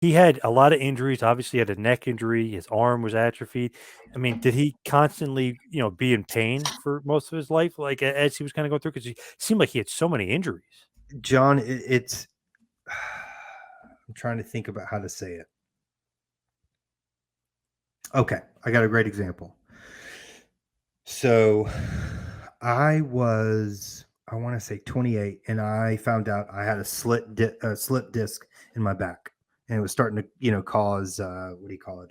he had a lot of injuries. Obviously, he had a neck injury. His arm was atrophied. I mean, did he constantly, be in pain for most of his life, like as he was kind of going through? Because he seemed like he had so many injuries. John, it's I'm trying to think about how to say it. Okay, I got a great example. So I want to say 28, and I found out I had a slip disc in my back, and it was starting to, cause what do you call it?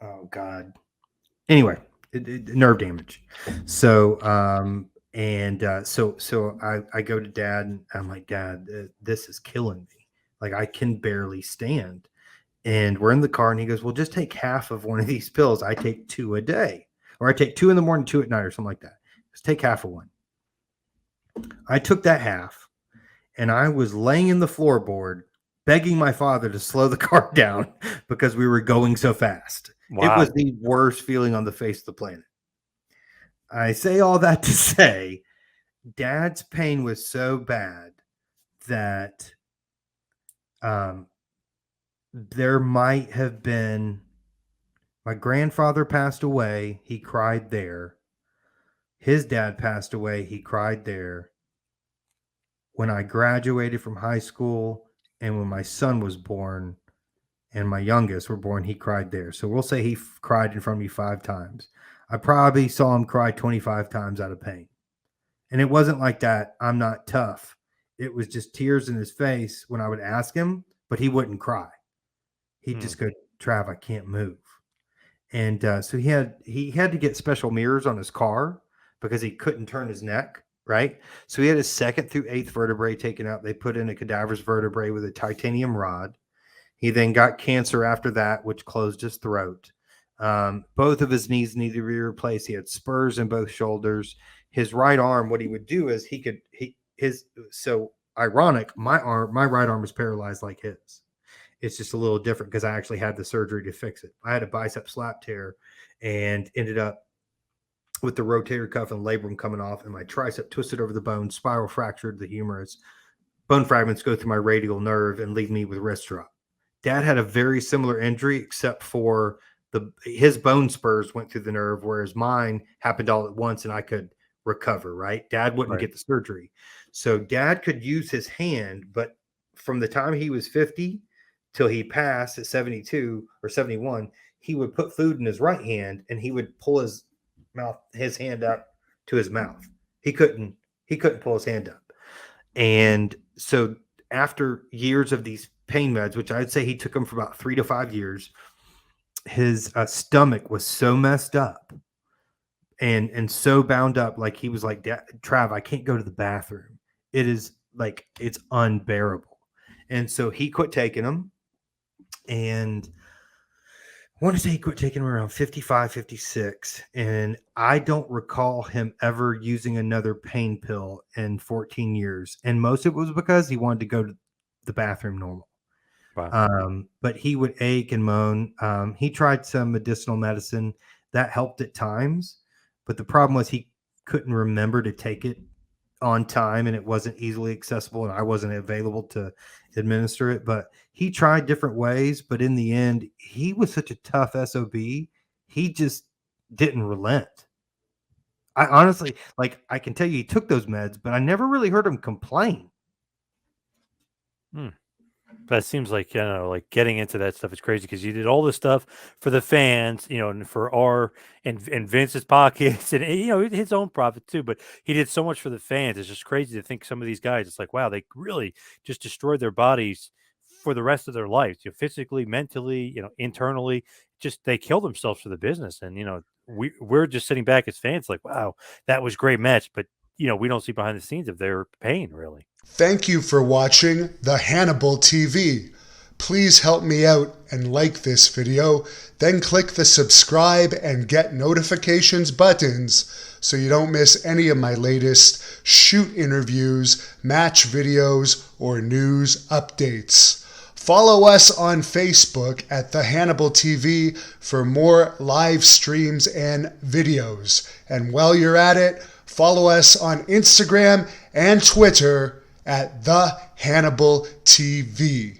Oh God. Anyway, nerve damage. So, I go to dad, and I'm like, Dad, this is killing me. Like, I can barely stand. And we're in the car, and he goes, well, just take half of one of these pills. I take two a day, or I take two in the morning, two at night, or something like that. Just take half of one. I took that half, and I was laying in the floorboard begging my father to slow the car down because we were going so fast. It was Wow. the worst feeling on the face of the planet. I say all that to say dad's pain was so bad that um, there might have been, my grandfather passed away. He cried there. His dad passed away. He cried there. When I graduated from high school and when my son was born and my youngest were born, he cried there. So we'll say he cried in front of me 5 times. I probably saw him cry 25 times out of pain. And it wasn't like that. I'm not tough. It was just tears in his face when I would ask him, but he wouldn't cry. He'd Hmm. just go, Trav, I can't move. And so he had to get special mirrors on his car because he couldn't turn his neck. Right. So he had his second through eighth vertebrae taken out. They put in a cadaverous vertebrae with a titanium rod. He then got cancer after that, which closed his throat. Both of his knees needed to be replaced. He had spurs in both shoulders. His right arm, what he would do is so ironic. My right arm is paralyzed like his. It's just a little different because I actually had the surgery to fix it. I had a bicep slap tear and ended up with the rotator cuff and labrum coming off, and my tricep twisted over the bone, spiral fractured the humerus. Bone fragments go through my radial nerve and leave me with wrist drop. Dad had a very similar injury, except for his bone spurs went through the nerve, whereas mine happened all at once and I could recover. Right? Dad wouldn't Right. get the surgery, so Dad could use his hand, but from the time he was 50 till he passed at 72 or 71, he would put food in his right hand and he would pull his hand up to his mouth. He couldn't pull his hand up, and so after years of these pain meds, which I'd say he took them for about 3 to 5 years, his stomach was so messed up and so bound up, like he was like, Trav, I can't go to the bathroom. It is like it's unbearable. And so he quit taking them. And I want to say he quit taking them around 55, 56. And I don't recall him ever using another pain pill in 14 years. And most of it was because he wanted to go to the bathroom normal. Wow. But he would ache and moan. He tried some medicinal medicine that helped at times, but the problem was he couldn't remember to take it on time, and it wasn't easily accessible, and I wasn't available to administer it. But he tried different ways, but in the end, he was such a tough SOB. He just didn't relent. I honestly, like, I can tell you he took those meds, but I never really heard him complain. Hmm. That seems like, like getting into that stuff is crazy because you did all this stuff for the fans, and for and Vince's pockets and, his own profit too. But he did so much for the fans. It's just crazy to think some of these guys, it's like, wow, they really just destroyed their bodies for the rest of their lives, physically, mentally, internally, just they kill themselves for the business. And, we're just sitting back as fans like, wow, that was a great match. But, we don't see behind the scenes of their pain really. Thank you for watching the Hannibal TV. Please help me out and like this video, then click the subscribe and get notifications buttons so you don't miss any of my latest shoot interviews, match videos, or news updates. Follow us on Facebook at the Hannibal TV for more live streams and videos. And while you're at it, follow us on Instagram and Twitter at the Hannibal TV.